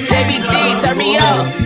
JBG, turn me up.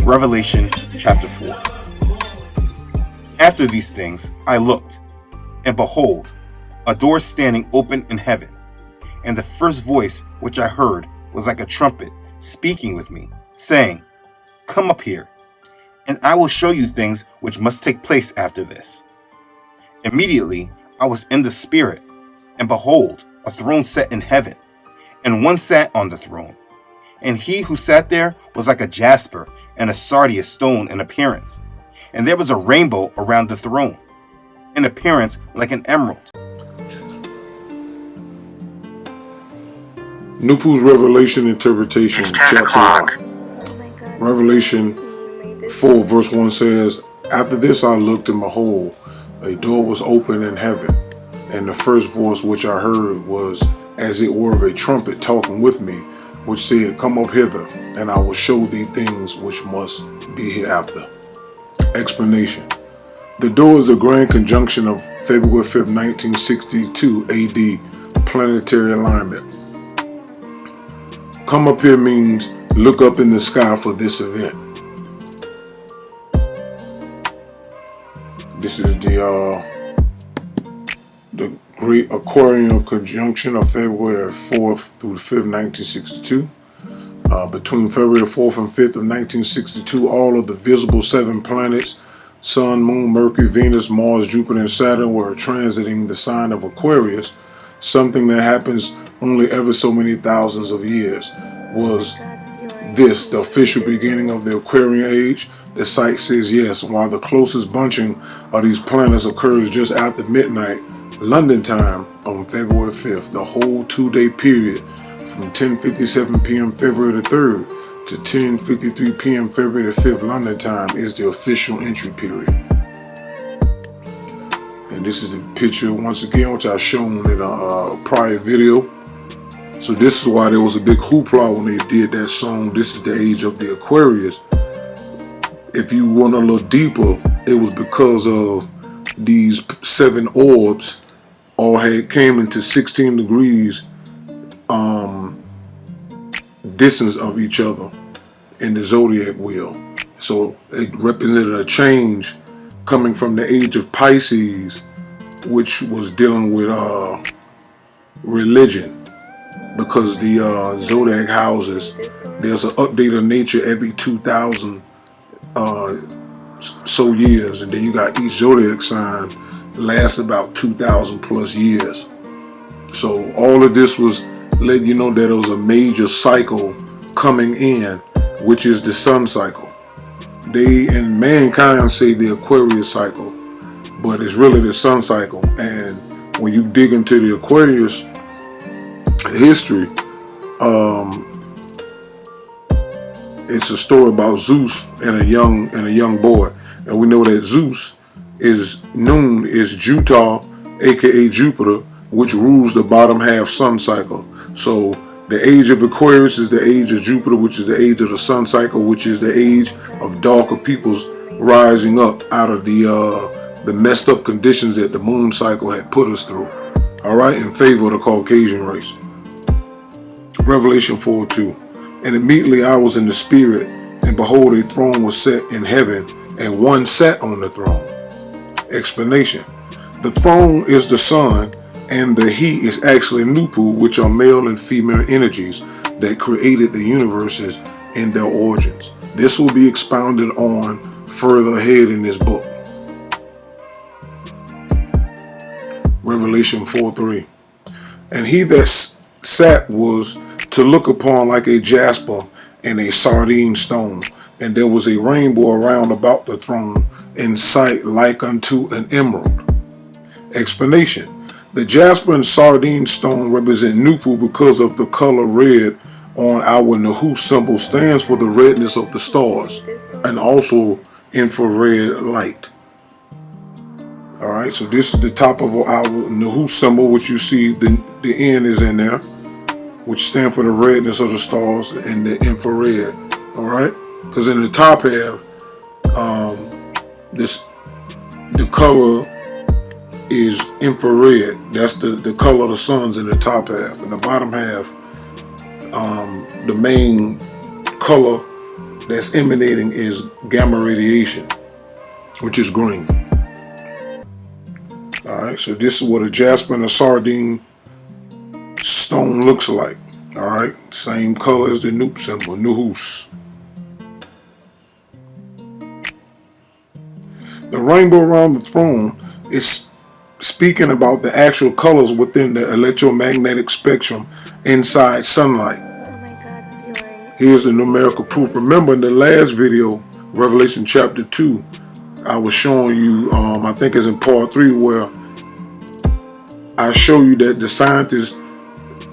Revelation chapter 4. After these things I looked, and behold, a door standing open in heaven. And the first voice which I heard was like a trumpet speaking with me, saying, Come up here, and I will show you things which must take place after this. Immediately I was in the Spirit, and behold, a throne set in heaven, and one sat on the throne. And he who sat there was like a jasper and a sardius stone in appearance. And there was a rainbow around the throne, in appearance like an emerald. NoopooH's Revelation Interpretation, chapter 1. Revelation 4, verse 1 says, After this I looked, and behold, a door was opened in heaven. And the first voice which I heard was as it were of a trumpet talking with me, which said, Come up hither, and I will show thee things which must be hereafter. Explanation. The door is the grand conjunction of February 5th, 1962 AD planetary alignment. Come up here means look up in the sky for this event. This is the Great Aquarian Conjunction of February 4th through the 5th, 1962. Between February 4th and 5th of 1962, all of the visible 7 planets, Sun, Moon, Mercury, Venus, Mars, Jupiter, and Saturn were transiting the sign of Aquarius, something that happens only ever so many thousands of years. Was this the official beginning of the Aquarian age? The site says yes, while the closest bunching of these planets occurs just after midnight London time on February 5th. The whole 2-day period from 10:57 p.m. February the 3rd to 10:53 p.m. February the 5th London time is the official entry period. And this is the picture once again which I've shown in a prior video. So this is why there was a big hoopla when they did that song, This is the Age of the Aquarius. If you went a little deeper, it was because of these 7 orbs all had came into 16 degrees distance of each other in the zodiac wheel. So it represented a change coming from the age of Pisces, which was dealing with religion, because the zodiac houses, there's an update of nature every 2,000 so years, and then you got each zodiac sign lasts about 2,000 plus years. So all of this was letting you know that it was a major cycle coming in, which is the sun cycle. They and mankind say the Aquarius cycle, but it's really the sun cycle. And when you dig into the Aquarius history, it's a story about Zeus and a young boy. And we know that Zeus is known as Jutar, aka Jupiter, which rules the bottom half sun cycle. So the age of Aquarius is the age of Jupiter, which is the age of the sun cycle, which is the age of darker peoples rising up out of the the messed up conditions that the moon cycle had put us through, all right, in favor of the Caucasian race. Revelation 4:2. And immediately I was in the spirit, and behold, a throne was set in heaven, and one sat on the throne. Explanation. The throne is the sun, and the he is actually NoopooH, which are male and female energies that created the universes in their origins. This will be expounded on further ahead in this book. Revelation 4:3. And he that sat was to look upon like a jasper and a sardine stone, and there was a rainbow around about the throne, in sight like unto an emerald. Explanation. The jasper and sardine stone represent NoopooH because of the color red on our NoopooH symbol stands for the redness of the stars and also infrared light. Alright, so this is the top of our NoopooH symbol, which you see the N is in there, which stand for the redness of the stars and the infrared. Alright, because in the top half, the color is infrared. That's the color of the sun's in the top half. In the bottom half, the main color that's emanating is gamma radiation, which is green. Alright, so this is what a jasper and a sardine stone looks like. Alright, same color as the Noop symbol, NoopooH. The rainbow around the throne is speaking about the actual colors within the electromagnetic spectrum inside sunlight. Here's the numerical proof. Remember in the last video, Revelation chapter 2, I was showing you, I think it's in part 3, where I show you that the scientists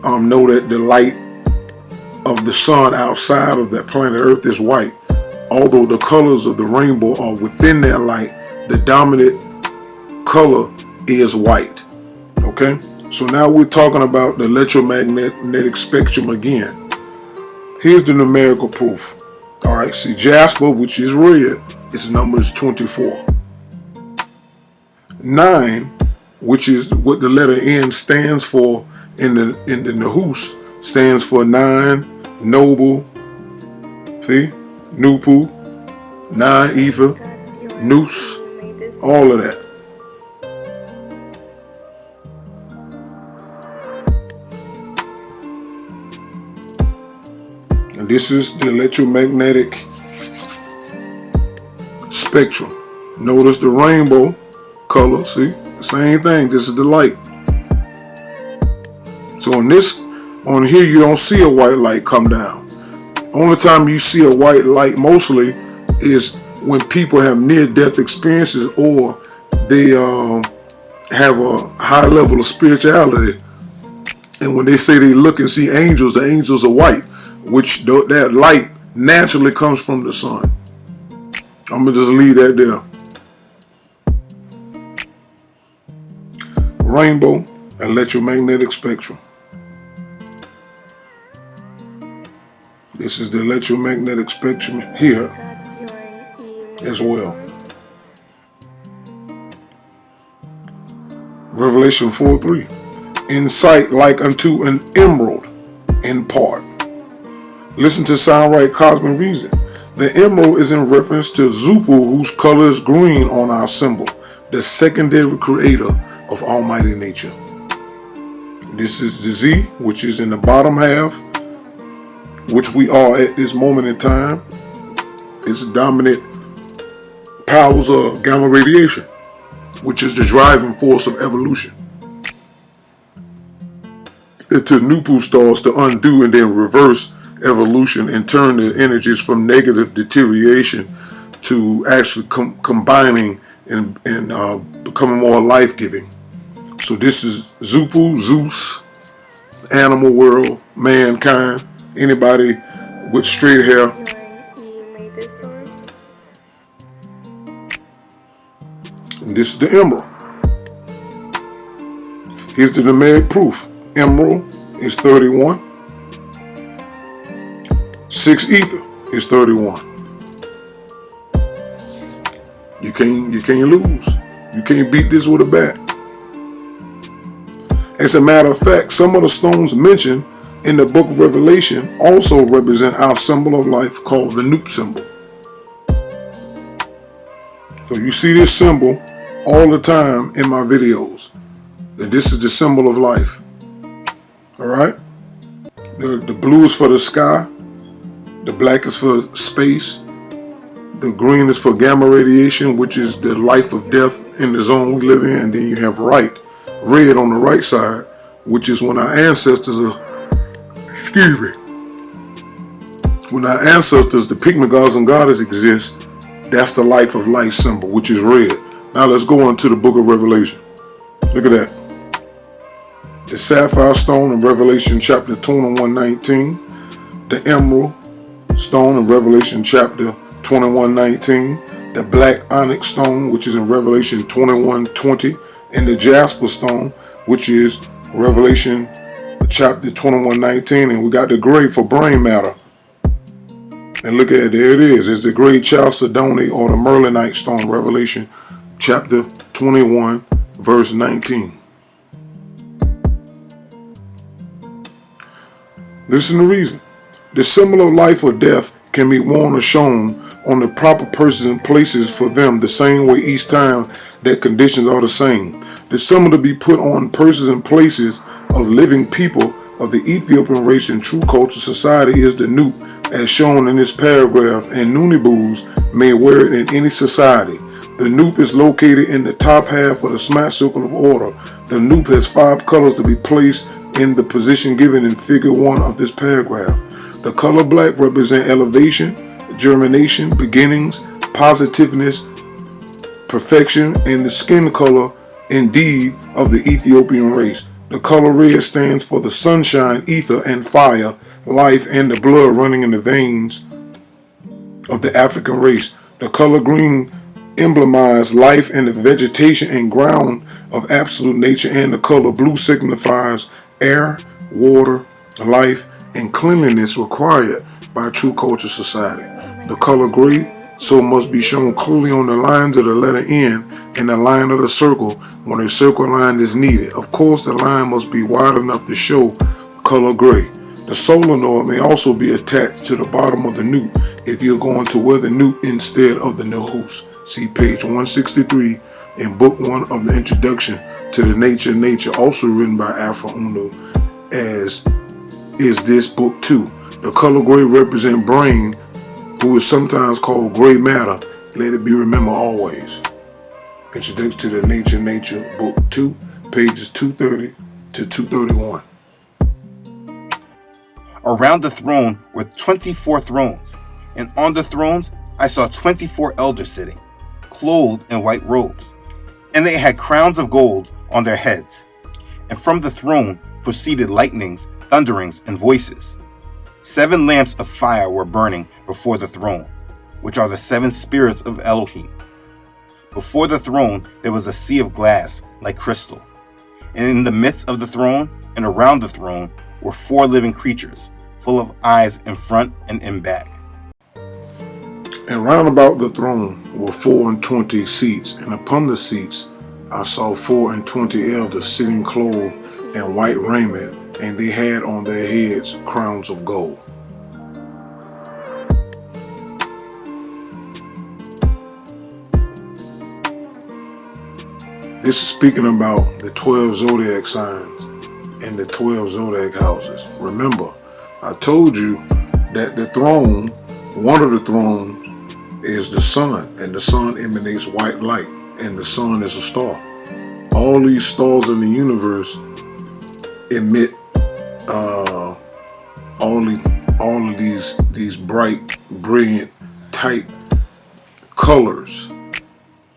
know that the light of the sun outside of that planet Earth is white. Although the colors of the rainbow are within that light, the dominant color is white. Okay, so now we're talking about the electromagnetic spectrum again. Here's the numerical proof. All right, see jasper, which is red, its number is 24. 9, which is what the letter N stands for in the NoopooH, stands for 9, noble. See, NoopooH, 9 ether, nous, all of that. And this is the electromagnetic spectrum. Notice the rainbow color, see? Same thing, this is the light. So on here you don't see a white light come down. Only time you see a white light mostly is when people have near-death experiences or they have a high level of spirituality. And when they say they look and see angels, the angels are white, which that light naturally comes from the sun. I'm going to just leave that there. Rainbow, electromagnetic spectrum. This is the electromagnetic spectrum here as well. Revelation 4:3. In sight like unto an emerald in part. Listen to sound right cosmic reason. The emerald is in reference to NoopooH, whose color is green on our symbol, the secondary creator of almighty nature. This is the Z, which is in the bottom half, which we are at this moment in time. Its dominant powers of gamma radiation, which is the driving force of evolution. It took NoopooH stars to undo and then reverse evolution and turn the energies from negative deterioration to actually combining and becoming more life-giving. So this is NoopooH, Zeus, animal world, mankind, anybody with straight hair. And this is the emerald. Here's the numeric proof. Emerald is 31. 6 ether is 31. You can't lose. You can't beat this with a bat. As a matter of fact, some of the stones mentioned in the book of Revelation also represent our symbol of life called the Noop symbol. So you see this symbol all the time in my videos. That this is the symbol of life. Alright? The blue is for the sky. The black is for space. The green is for gamma radiation, which is the life of death in the zone we live in. And then you have red on the right side, which is when our ancestors when our ancestors, the pygmy gods and goddesses exist, that's the life of life symbol, which is red. Now let's go into the book of Revelation. Look at that. The sapphire stone in Revelation chapter 21:19. The emerald stone in Revelation chapter 21:19. The black onyx stone, which is in Revelation 21:20. And the jasper stone, which is Revelation chapter 21:19. And we got the gray for brain matter. And look at it, there it is. It's the great chalcedony or the merlinite stone, Revelation chapter 21, verse 19. Listen to the reason. The symbol of life or death can be worn or shown on the proper persons and places for them the same way each time that conditions are the same. The symbol to be put on persons and places of living people of the Ethiopian race in true culture society is the Noop, as shown in this paragraph, and NoopooH may wear it in any society. The Noop is located in the top half of the smack circle of order. The Noop has 5 colors to be placed in the position given in figure 1 of this paragraph. The color black represents elevation, germination, beginnings, positiveness, perfection, and the skin color, indeed, of the Ethiopian race. The color red stands for the sunshine, ether, and fire, life, and the blood running in the veins of the African race. The color green emblemizes life and the vegetation and ground of absolute nature, and the color blue signifies air, water, life, and cleanliness required by true culture society. The color gray so must be shown clearly on the lines of the letter N and the line of the circle when a circle line is needed. Of course, the line must be wide enough to show color gray. The solenoid may also be attached to the bottom of the Noop if you're going to wear the Noop instead of the NoopooH. See page 163 in book 1 of the introduction to the Nature, also written by Afro Unu, as is this book 2. The color gray represents brain, who is sometimes called gray matter. Let it be remembered always. Introduction to the Nature, book 2, pages 230 to 231. Around the throne were 24 thrones, and on the thrones I saw 24 elders sitting, clothed in white robes, and they had crowns of gold on their heads. And from the throne proceeded lightnings, thunderings, and voices. 7 lamps of fire were burning before the throne, which are the 7 spirits of Elohim. Before the throne there was a sea of glass like crystal, and in the midst of the throne and around the throne were 4 living creatures, full of eyes in front and in back. And round about the throne were 24 seats, and upon the seats I saw 24 elders sitting clothed in white raiment, and they had on their heads crowns of gold. This is speaking about the 12 zodiac signs and the 12 zodiac houses. Remember, I told you that the throne, one of the thrones, is the sun, and the sun emanates white light, and the sun is a star. All these stars in the universe emit all of these bright, brilliant, tight colors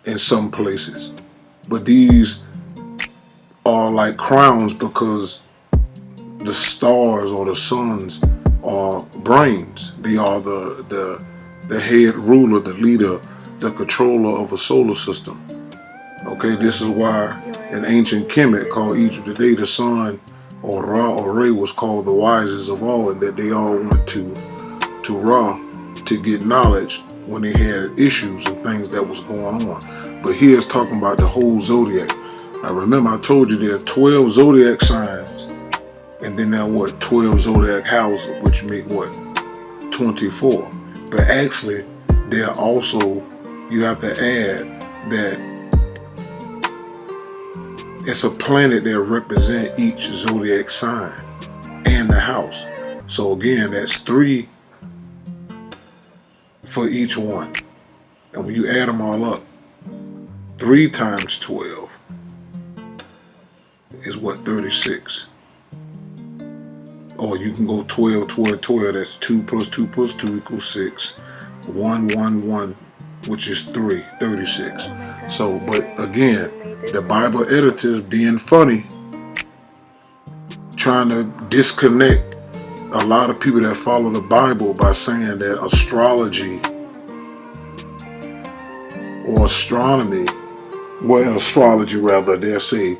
in some places, but these are like crowns because the stars or the suns are brains. They are the head ruler, the leader, the controller of a solar system. Okay, this is why in ancient Kemet called Egypt today, the sun or Ra or Re was called the wisest of all, and that they all went to Ra to get knowledge when they had issues and things that was going on. But here it's talking about the whole zodiac. I remember I told you there are 12 zodiac signs, and then there are 12 zodiac houses, which make 24. But actually, there are also, you have to add that it's a planet that represents each zodiac sign and the house. So again, that's 3 for each one. And when you add them all up, 3 times 12 is 36. Or you can go 12, 12, 12. That's 2 plus 2 plus 2 equals 6. 1, 1, 1, which is 3, 36. So, but again, the Bible editors being funny, trying to disconnect a lot of people that follow the Bible by saying that astrology or astronomy, well, astrology rather, they'll say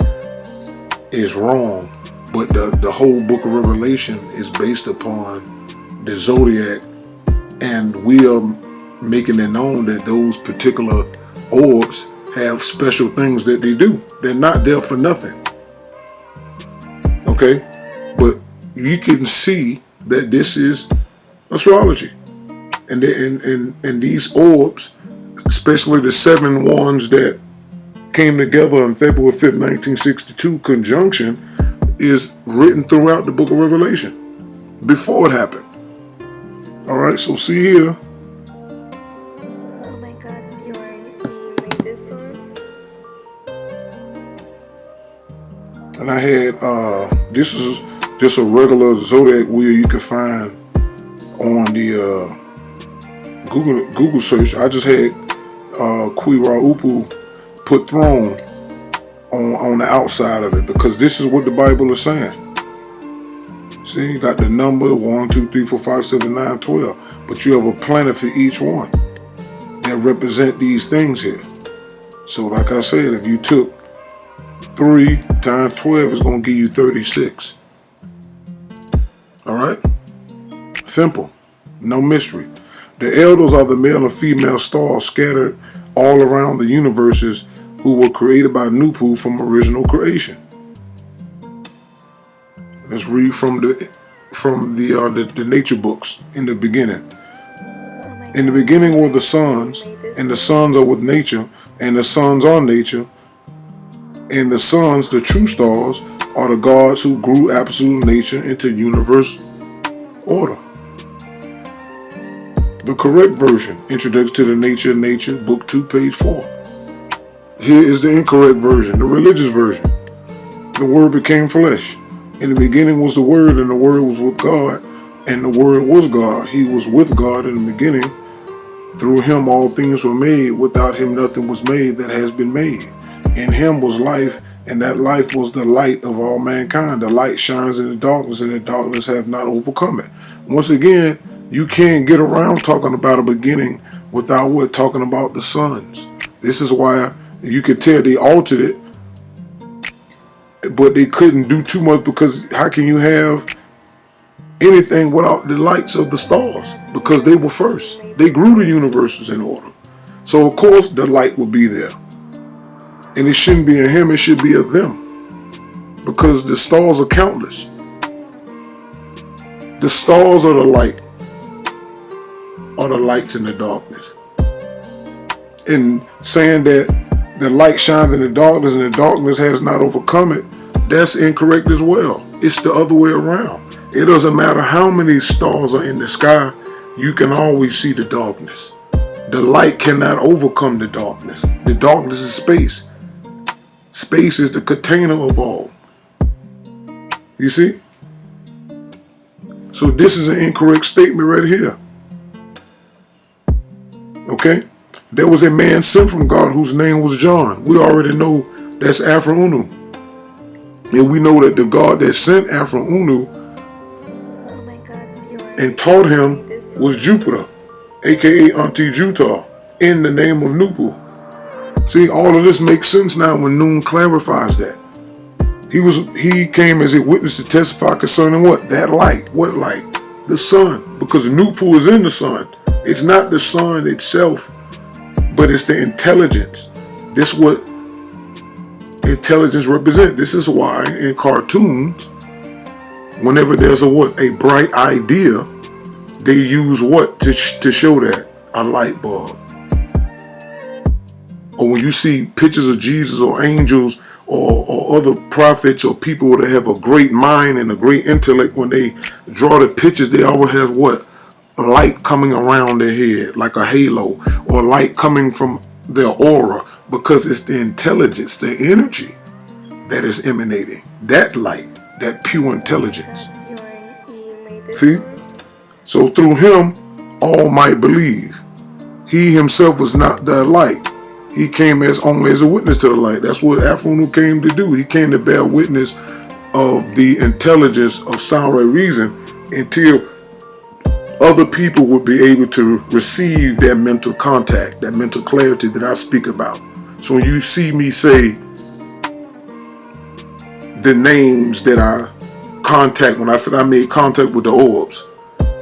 is wrong. But the whole book of Revelation is based upon the zodiac, and we are making it known that those particular orbs have special things that they do. They're not there for nothing. Okay? But you can see that this is astrology. And these orbs, especially the 7 ones that came together on February 5th, 1962, conjunction, is written throughout the book of Revelation before it happened. All right, so see here. Oh my God, you made this one? And I had, this is just a regular zodiac wheel you can find on the Google search. I just had NoopooH put throne on the outside of it, because this is what the Bible is saying. See, you got the number 1, 2, 3, 4, 5, 7, 9, 12, but you have a planet for each one that represent these things here. So like I said, if you took 3 times 12, it's going to give you 36. All right? Simple. No mystery. The elders are the male and female stars scattered all around the universes, who were created by NoopooH from original creation. Let's read from the nature books. In the beginning. In the beginning were the sons, and the sons are with nature, and the sons are nature, and the sons, the true stars, are the gods who grew absolute nature into universe order. The correct version, Introduction to the Nature of Nature, Book 2, page 4. Here is the incorrect version, the religious version. The Word became flesh. In the beginning was the Word, and the Word was with God, and the Word was God. He was with God in the beginning. Through him all things were made. Without him nothing was made that has been made. In him was life, and that life was the light of all mankind. The light shines in the darkness, and the darkness hath not overcome it. Once again, you can't get around talking about a beginning without talking about the sons. This is why you could tell they altered it, but they couldn't do too much, because how can you have anything without the lights of the stars? Because they were first. They grew the universes in order. So of course the light will be there. And it shouldn't be a him, it should be a them. Because the stars are countless. The stars are the light, are the lights in the darkness. And saying that the light shines in the darkness and the darkness has not overcome it, that's incorrect as well. It's the other way around. It doesn't matter how many stars are in the sky, you can always see the darkness. The light cannot overcome the darkness. The darkness is space. Space is the container of all. You see? So this is an incorrect statement right here. Okay? There was a man sent from God whose name was John. We already know that's Afro Unu. And we know that the God that sent Afro Unu and taught him was Jupiter, aka Auntie Jutar, in the name of NoopooH. See, all of this makes sense now when Noon clarifies that. He came as a witness to testify concerning what? That light. What light? The sun. Because NoopooH is in the sun. It's not the sun itself, but it's the intelligence This is what intelligence represents. This is why in cartoons, whenever there's a bright idea, they use what to show that? A light bulb. Or when you see pictures of Jesus or angels or other prophets or people that have a great mind and a great intellect, when they draw the pictures, they always have what? Light coming around their head, like a halo, or light coming from their aura, because it's the intelligence, the energy that is emanating. That light, that pure intelligence. See? So through him, all might believe. He himself was not that light. He came as only as a witness to the light. That's what Afrunu came to do. He came to bear witness of the intelligence of sound right reason until other people would be able to receive that mental contact, that mental clarity that I speak about. So when you see me say the names that I contact, when I said I made contact with the orbs,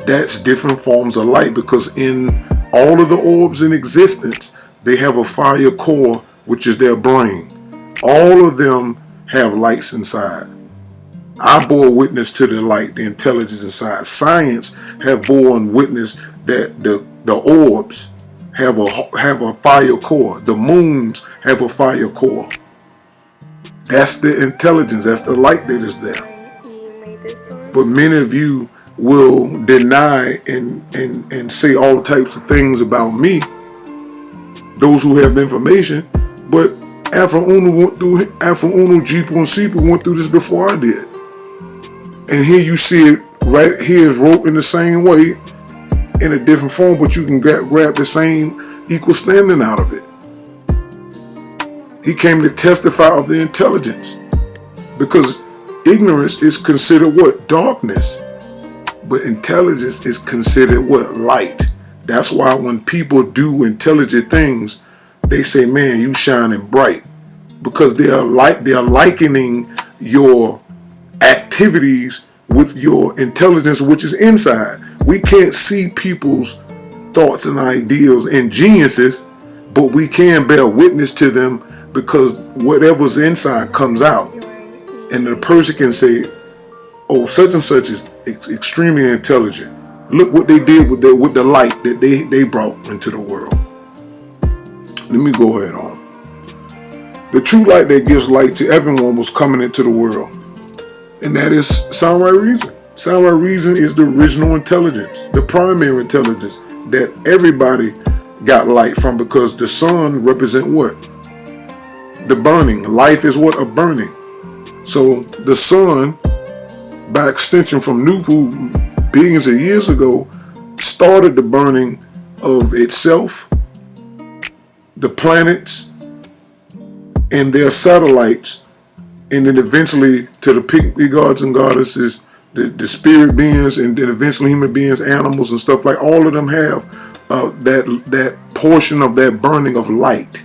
that's different forms of light, because in all of the orbs in existence, they have a fire core, which is their brain. All of them have lights inside. I bore witness to the light, the intelligence inside. Science have borne witness that the orbs have a fire core. The moons have a fire core. That's the intelligence. That's the light that is there. But many of you will deny and say all types of things about me, those who have the information. But Afro-Unu, Jipu, and Sipu went through this before I did. And here you see it right here is wrote in the same way, in a different form, but you can grab the same equal standing out of it. He came to testify of the intelligence, because ignorance is considered what? Darkness. But intelligence is considered what? Light. That's why when people do intelligent things, they say, man, you shining bright. Because they are likening your activities with your intelligence, which is inside. We can't see people's thoughts and ideals and geniuses, but we can bear witness to them, because whatever's inside comes out. And the person can say, oh, such and such is extremely intelligent. Look what they did with the light that they brought into the world. Let me go ahead on. The true light that gives light to everyone was coming into the world. And that is sound right reason. Sound right reason is the original intelligence, the primary intelligence that everybody got light from, because the sun represents what? The burning. Life is what? A burning. So the sun, by extension from NoopooH, billions of years ago, started the burning of itself, the planets, and their satellites, and then eventually to the pygmy gods and goddesses, the spirit beings, and then eventually human beings, animals, and stuff like. All of them have that portion of that burning of light,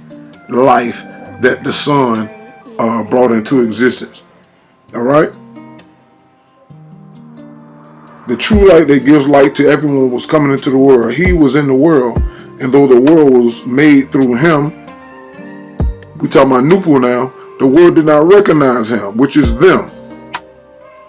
life that the sun brought into existence. All right. The true light that gives light to everyone was coming into the world. He was in the world, and though the world was made through him, we talking about NoopooH now, the world did not recognize him, which is them.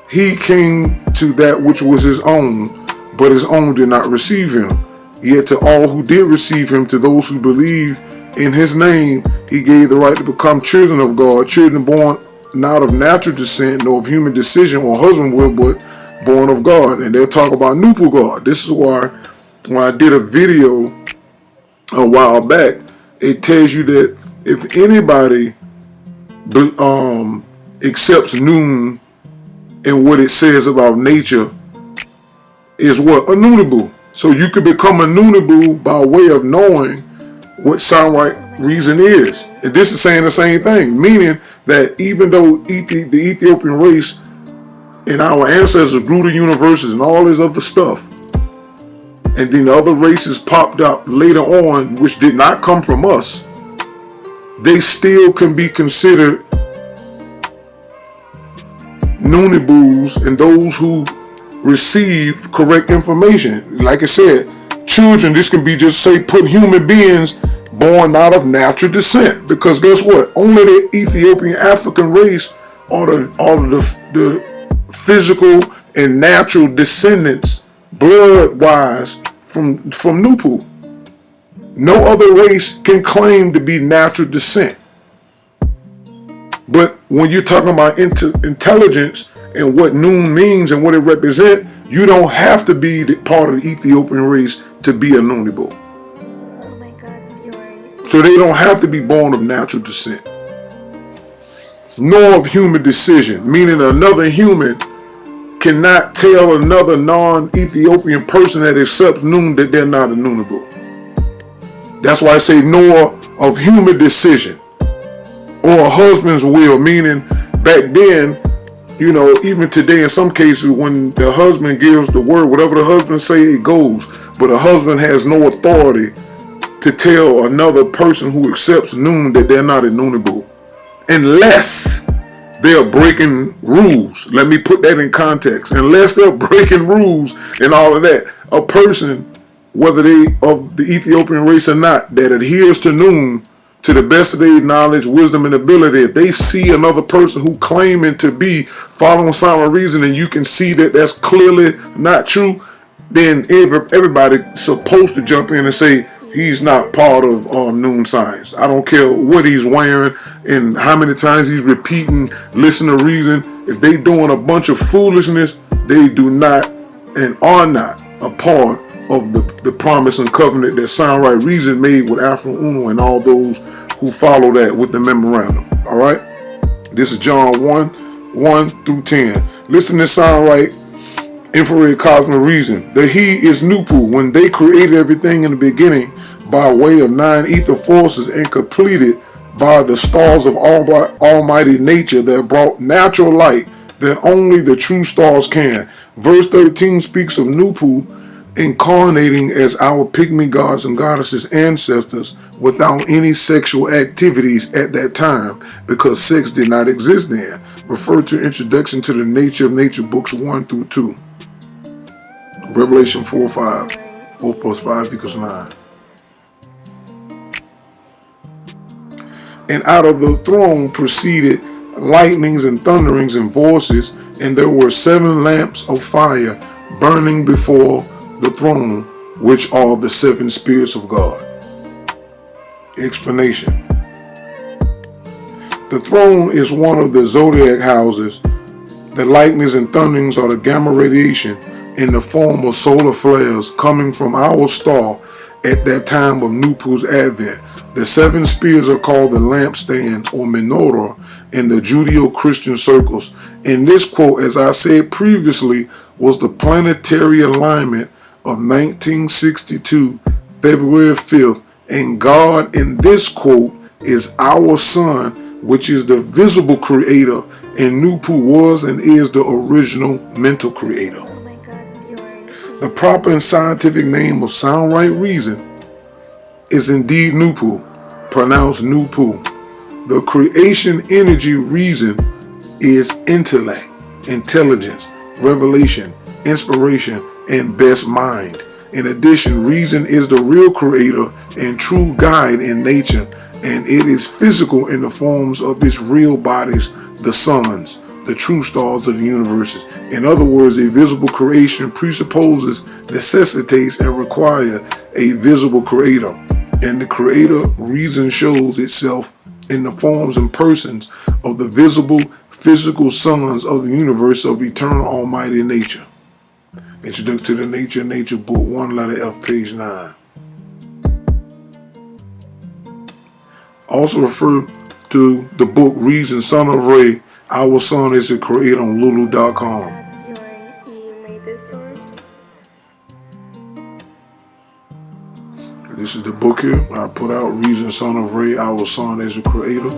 He came to that which was his own, but his own did not receive him. Yet to all who did receive him, to those who believe in his name, he gave the right to become children of God, children born not of natural descent, nor of human decision or husband will, but born of God. And they'll talk about NoopooH God. This is why when I did a video a while back, it tells you that if anybody accepts Noon and what it says about nature, is what? A Noonaboo. So you could become a Noonaboo by way of knowing what sound right reason is. And this is saying the same thing, meaning that even though the Ethiopian race and our ancestors grew the universes and all this other stuff, and then the other races popped up later on, which did not come from us, they still can be considered Noonaboos, and those who receive correct information. Like I said, children, this can be just say put human beings born out of natural descent. Because guess what? Only the Ethiopian African race are the physical and natural descendants, blood-wise, from NoopooH. No other race can claim to be natural descent. But when you're talking about intelligence and what Noon means and what it represents, you don't have to be part of the Ethiopian race to be a Noonable. Oh my God, So they don't have to be born of natural descent, nor of human decision, meaning another human cannot tell another non-Ethiopian person that accepts Noon that they're not a Noonable. That's why I say nor of human decision or a husband's will, meaning back then, even today in some cases when the husband gives the word, whatever the husband say, it goes. But a husband has no authority to tell another person who accepts Noon that they're not a Noonable, unless they're breaking rules. Let me put that in context. Unless they're breaking rules and all of that, a person, whether they of the Ethiopian race or not, that adheres to Noon to the best of their knowledge, wisdom, and ability, if they see another person who claiming to be following sound reason and you can see that that's clearly not true, then everybody's supposed to jump in and say he's not part of Noon science. I don't care what he's wearing and how many times he's repeating, listen to reason. If they doing a bunch of foolishness, they do not and are not a part of the promise and covenant that Sound Right Reason made with Afro Uno and all those who follow that with the memorandum. All right? This is John 1 through 10. Listen to Sound Right Infrared Cosmic Reason. The He is NoopooH when they created everything in the beginning by way of 9 ether forces and completed by the stars of almighty nature that brought natural light that only the true stars can. Verse 13 speaks of NoopooH incarnating as our pygmy gods and goddesses ancestors without any sexual activities at that time, because sex did not exist then. Refer to Introduction to the Nature of Nature, books 1 through 2. Revelation 4:5. 4 plus 5 equals 9. And out of the throne proceeded lightnings and thunderings and voices, and there were 7 lamps of fire burning before the throne, which are the 7 spirits of God. Explanation. The throne is one of the zodiac houses. The lightnings and thunderings are the gamma radiation in the form of solar flares coming from our star at that time of NoopooH's advent. The 7 spirits are called the lampstands or menorah in the Judeo-Christian circles. In this quote, as I said previously, was the planetary alignment of 1962, February 5th, and God in this quote is our sun, which is the visible creator, and NoopooH was and is the original mental creator. Oh my God, The proper and scientific name of Sound Right Reason is indeed NoopooH, pronounced NoopooH. The creation energy reason is intellect, intelligence, revelation, inspiration, and best mind. In addition, reason is the real creator and true guide in nature, and it is physical in the forms of its real bodies, the suns, the true stars of the universes. In other words, a visible creation presupposes, necessitates, and requires a visible creator. And the creator reason shows itself in the forms and persons of the visible, physical sons of the universe of eternal almighty nature. Introduction to the Nature, book 1, letter F, page 9. Also refer to the book Reason, Son of Ray, Our Son is a Creator on Lulu.com. you made this one? This is the book here I put out, Reason, Son of Ray, Our Son is a Creator.